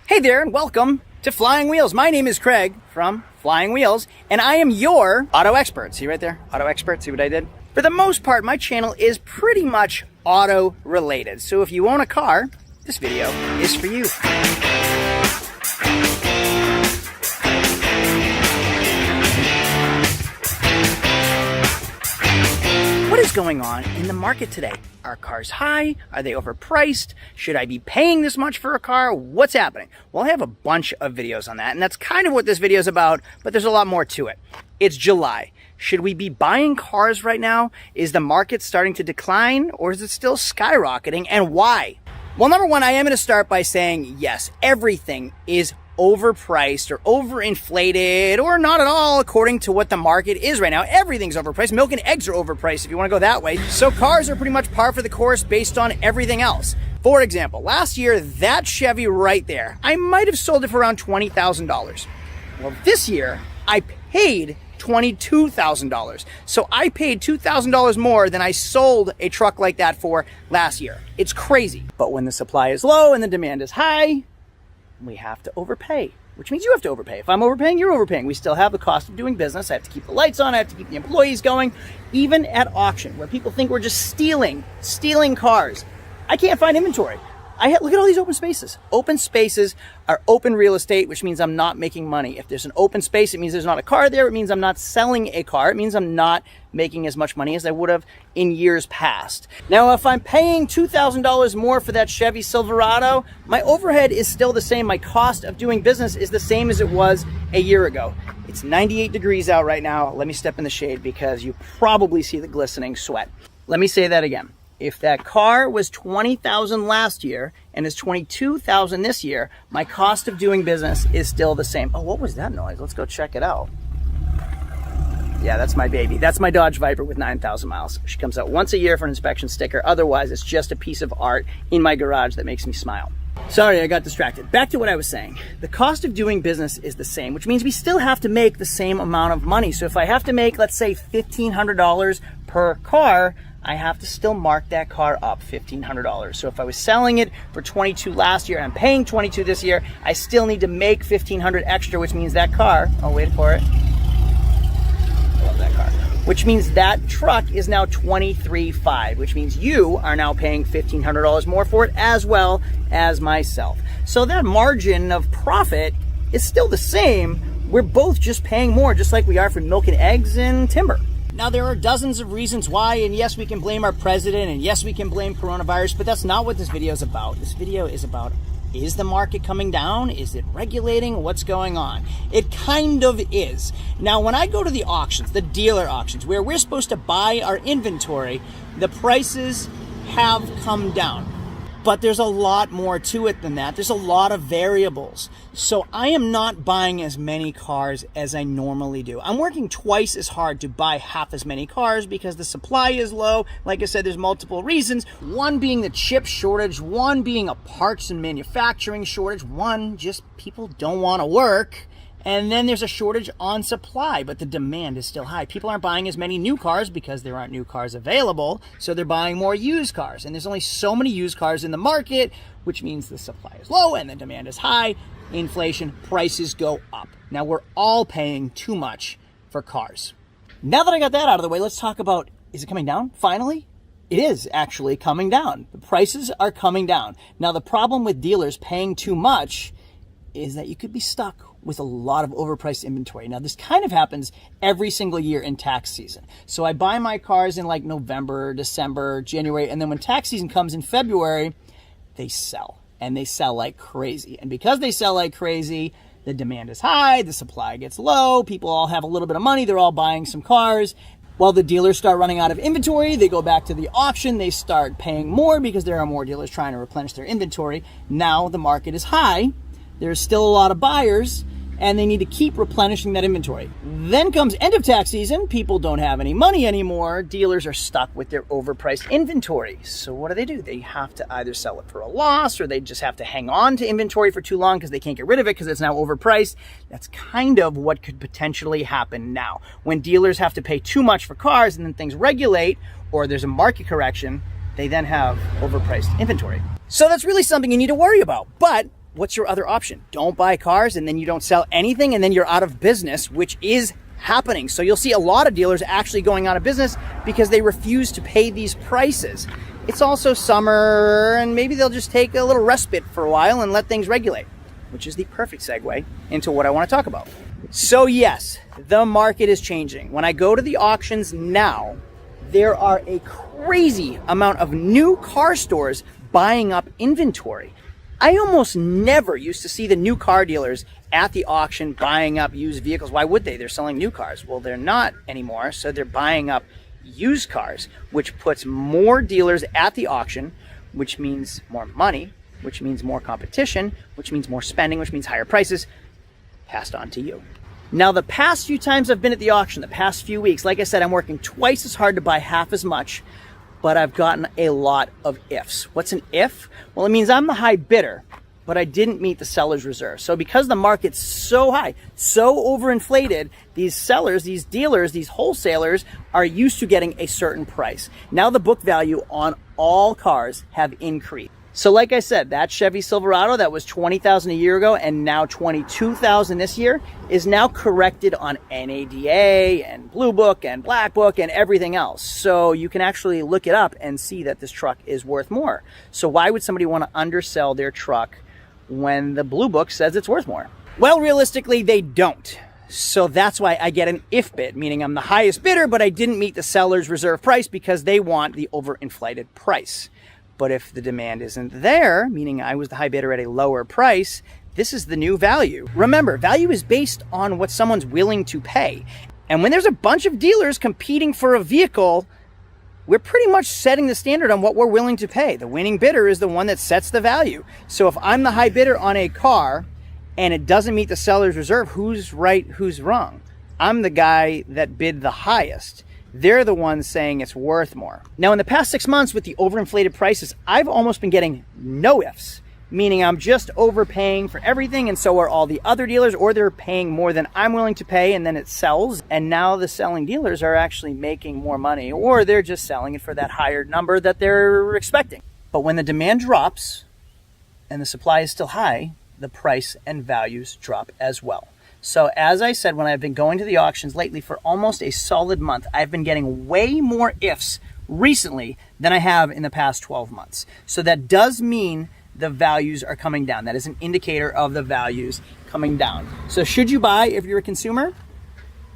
Hey there and welcome to Flying Wheels. My name is Craig from Flying Wheels and I am your auto expert. See right there? Auto expert, see what I did? For the most part, my channel is pretty much auto related. So if you own a car, this video is for you. What is going on in the market today? Are cars high? Are they overpriced? Should I be paying this much for a car? What's happening? Well, I have a bunch of videos on that, and that's kind of what this video is about, but there's a lot more to it. It's July. Should we be buying cars right now? Is the market starting to decline, or is it still skyrocketing, and why? Well, number one, I am going to start by saying, yes, everything is overpriced or overinflated or not at all according to what the market is right now. Everything's overpriced. Milk and eggs are overpriced if you want to go that way. So cars are pretty much par for the course based on everything else. For example, last year, that Chevy right there, I might have sold it for around $20,000. Well, this year, I paid $22,000. So I paid $2,000 more than I sold a truck like that for last year. It's crazy. But when the supply is low and the demand is high, we have to overpay, which means you have to overpay. If I'm overpaying, you're overpaying. We still have the cost of doing business. I have to keep the lights on. I have to keep the employees going. Even at auction, where people think we're just stealing cars, I can't find inventory. Look at all these open spaces. Open spaces are open real estate, which means I'm not making money. If there's an open space, it means there's not a car there. It means I'm not selling a car. It means I'm not making as much money as I would have in years past. Now, if I'm paying $2,000 more for that Chevy Silverado, my overhead is still the same. My cost of doing business is the same as it was a year ago. It's 98 degrees out right now. Let me step in the shade because you probably see the glistening sweat. Let me say that again. If that car was $20,000 last year and is $22,000 this year, my cost of doing business is still the same. Oh, what was that noise? Let's go check it out. Yeah, that's my baby. That's my Dodge Viper with 9,000 miles. She comes out once a year for an inspection sticker. Otherwise, it's just a piece of art in my garage that makes me smile. Sorry, I got distracted. Back to what I was saying. The cost of doing business is the same, which means we still have to make the same amount of money. So if I have to make, let's say, $1,500 per car, I have to still mark that car up $1,500. So if I was selling it for $22,000 last year and I'm paying $22,000 this year, I still need to make $1,500 extra, which means that car, I'll wait for it. I love that car. Which means that truck is now $23,500, which means you are now paying $1,500 more for it as well as myself. So that margin of profit is still the same. We're both just paying more, just like we are for milk and eggs and timber. Now, there are dozens of reasons why, and yes, we can blame our president, and yes, we can blame coronavirus, but that's not what this video is about. This video is about, is the market coming down? Is it regulating? What's going on? It kind of is. Now, when I go to the auctions, the dealer auctions, where we're supposed to buy our inventory, the prices have come down. But there's a lot more to it than that. There's a lot of variables. So I am not buying as many cars as I normally do. I'm working twice as hard to buy half as many cars because the supply is low. Like I said, there's multiple reasons. One being the chip shortage, one being a parts and manufacturing shortage, one just people don't want to work. And then there's a shortage on supply, but the demand is still high. People aren't buying as many new cars because there aren't new cars available, so they're buying more used cars. And there's only so many used cars in the market, which means the supply is low and the demand is high. Inflation, prices go up. Now we're all paying too much for cars. Now that I got that out of the way, let's talk about, is it coming down finally? It is actually coming down. The prices are coming down. Now the problem with dealers paying too much is that you could be stuck with a lot of overpriced inventory. Now, this kind of happens every single year in tax season. So I buy my cars in like November, December, January, and then when tax season comes in February, they sell. And they sell like crazy. And because they sell like crazy, the demand is high, the supply gets low, people all have a little bit of money, they're all buying some cars. While the dealers start running out of inventory, they go back to the auction, they start paying more because there are more dealers trying to replenish their inventory. Now the market is high, there's still a lot of buyers, and they need to keep replenishing that inventory. Then comes end of tax season, people don't have any money anymore, dealers are stuck with their overpriced inventory. So what do? They have to either sell it for a loss or they just have to hang on to inventory for too long because they can't get rid of it because it's now overpriced. That's kind of what could potentially happen now. When dealers have to pay too much for cars and then things regulate or there's a market correction, they then have overpriced inventory. So that's really something you need to worry about. But what's your other option? Don't buy cars and then you don't sell anything and then you're out of business, which is happening. So you'll see a lot of dealers actually going out of business because they refuse to pay these prices. It's also summer and maybe they'll just take a little respite for a while and let things regulate, which is the perfect segue into what I want to talk about. So yes, the market is changing. When I go to the auctions now, there are a crazy amount of new car stores buying up inventory. I almost never used to see the new car dealers at the auction buying up used vehicles. Why would they? They're selling new cars. Well, they're not anymore, so they're buying up used cars, which puts more dealers at the auction, which means more money, which means more competition, which means more spending, which means higher prices passed on to you. Now, the past few times I've been at the auction, the past few weeks, like I said, I'm working twice as hard to buy half as much, but I've gotten a lot of ifs. What's an if? Well, it means I'm the high bidder, but I didn't meet the seller's reserve. So because the market's so high, so overinflated, these sellers, these dealers, these wholesalers are used to getting a certain price. Now the book value on all cars have increased. So like I said, that Chevy Silverado that was $20,000 a year ago and now $22,000 this year is now corrected on NADA and Blue Book and Black Book and everything else. So you can actually look it up and see that this truck is worth more. So why would somebody want to undersell their truck when the Blue Book says it's worth more? Well, realistically, they don't. So that's why I get an if bid, meaning I'm the highest bidder, but I didn't meet the seller's reserve price because they want the overinflated price. But if the demand isn't there, meaning I was the high bidder at a lower price, this is the new value. Remember, value is based on what someone's willing to pay. And when there's a bunch of dealers competing for a vehicle, we're pretty much setting the standard on what we're willing to pay. The winning bidder is the one that sets the value. So if I'm the high bidder on a car and it doesn't meet the seller's reserve, who's right, who's wrong? I'm the guy that bid the highest. They're the ones saying it's worth more. Now, in the past 6 months with the overinflated prices, I've almost been getting no ifs, meaning I'm just overpaying for everything and so are all the other dealers, or they're paying more than I'm willing to pay and then it sells. And now the selling dealers are actually making more money, or they're just selling it for that higher number that they're expecting. But when the demand drops and the supply is still high, the price and values drop as well. So as I said, when I've been going to the auctions lately for almost a solid month, I've been getting way more ifs recently than I have in the past 12 months. So that does mean the values are coming down. That is an indicator of the values coming down. So should you buy if you're a consumer?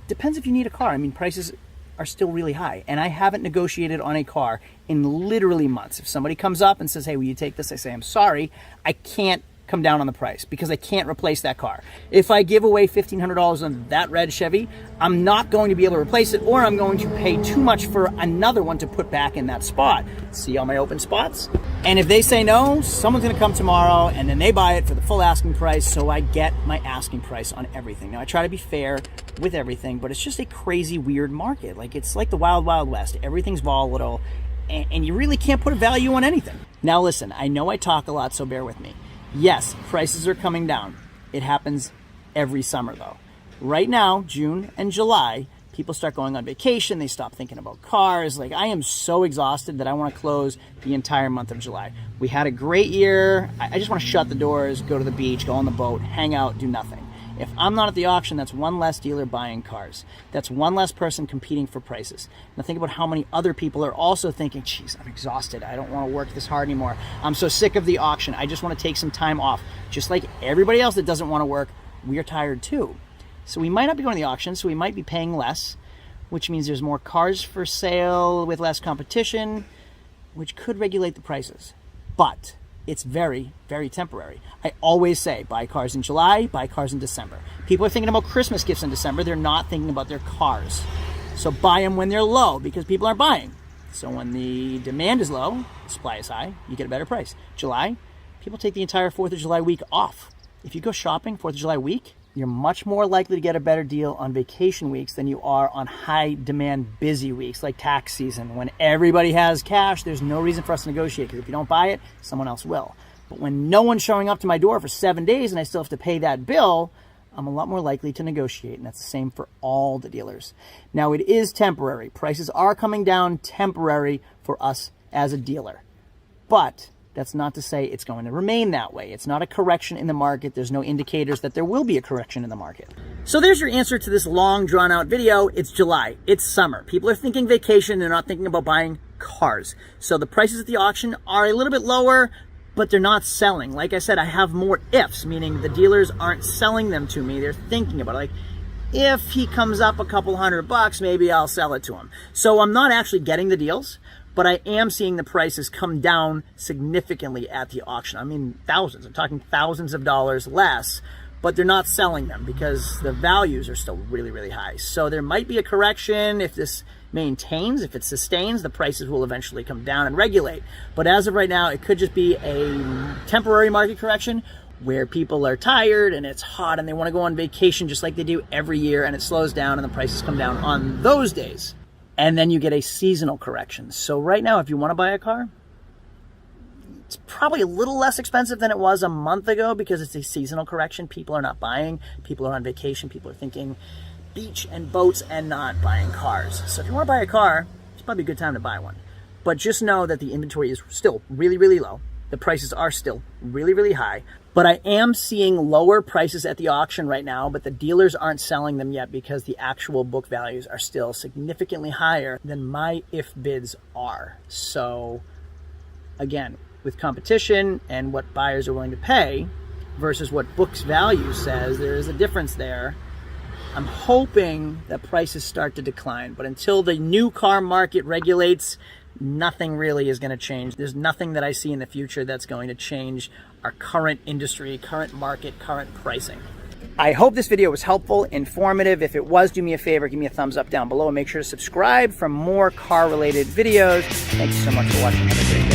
Depends if you need a car. I mean, prices are still really high. And I haven't negotiated on a car in literally months. If somebody comes up and says, hey, will you take this? I say, I'm sorry, I can't come down on the price because I can't replace that car. If I give away $1,500 on that red Chevy, I'm not going to be able to replace it, or I'm going to pay too much for another one to put back in that spot. See all my open spots? And if they say no, someone's going to come tomorrow and then they buy it for the full asking price, so I get my asking price on everything. Now I try to be fair with everything, but it's just a crazy, weird market. Like, it's like the wild, wild west. Everything's volatile and you really can't put a value on anything. Now listen, I know I talk a lot, so bear with me. Yes, prices are coming down. It happens every summer though. Right now, June and July, people start going on vacation. They stop thinking about cars. Like, I am so exhausted that I want to close the entire month of July. We had a great year. I just want to shut the doors, go to the beach, go on the boat, hang out, do nothing. If I'm not at the auction, that's one less dealer buying cars. That's one less person competing for prices. Now think about how many other people are also thinking, geez, I'm exhausted. I don't want to work this hard anymore. I'm so sick of the auction. I just want to take some time off. Just like everybody else that doesn't want to work, we are tired too. So we might not be going to the auction, so we might be paying less, which means there's more cars for sale with less competition, which could regulate the prices. But it's very, very temporary. I always say, buy cars in July, buy cars in December. People are thinking about Christmas gifts in December. They're not thinking about their cars. So buy them when they're low because people aren't buying. So when the demand is low, supply is high, you get a better price. July, people take the entire 4th of July week off. If you go shopping 4th of July week, you're much more likely to get a better deal on vacation weeks than you are on high demand busy weeks like tax season. When everybody has cash, there's no reason for us to negotiate, because if you don't buy it, someone else will. But when no one's showing up to my door for 7 days and I still have to pay that bill, I'm a lot more likely to negotiate, and that's the same for all the dealers. Now, it is temporary. Prices are coming down temporary for us as a dealer. But That's not to say it's going to remain that way. It's not a correction in the market. There's no indicators that there will be a correction in the market. So there's your answer to this long, drawn-out video. It's July. It's summer. People are thinking vacation. They're not thinking about buying cars. So the prices at the auction are a little bit lower, but they're not selling. Like I said, I have more ifs, meaning the dealers aren't selling them to me. They're thinking about it. Like, if he comes up a couple $100, maybe I'll sell it to him. So I'm not actually getting the deals, but I am seeing the prices come down significantly at the auction. I mean, thousands. I'm talking thousands of dollars less, but they're not selling them because the values are still really, really high. So there might be a correction. If this maintains, if it sustains, the prices will eventually come down and regulate. But as of right now, it could just be a temporary market correction where people are tired and it's hot and they want to go on vacation just like they do every year, and it slows down and the prices come down on those days. And then you get a seasonal correction. So right now, if you want to buy a car, it's probably a little less expensive than it was a month ago because it's a seasonal correction. People are not buying. People are on vacation. People are thinking beach and boats and not buying cars. So if you want to buy a car, it's probably a good time to buy one. But just know that the inventory is still really, really low. The prices are still really, really high. But I am seeing lower prices at the auction right now, but the dealers aren't selling them yet because the actual book values are still significantly higher than my if bids are. So again, with competition and what buyers are willing to pay versus what books value says, there is a difference there. I'm hoping that prices start to decline, but until the new car market regulates, nothing really is going to change. There's nothing that I see in the future that's going to change our current industry, current market, current pricing. I hope this video was helpful, informative. If it was, do me a favor, give me a thumbs up down below and make sure to subscribe for more car-related videos. Thank you so much for watching. Have a great day.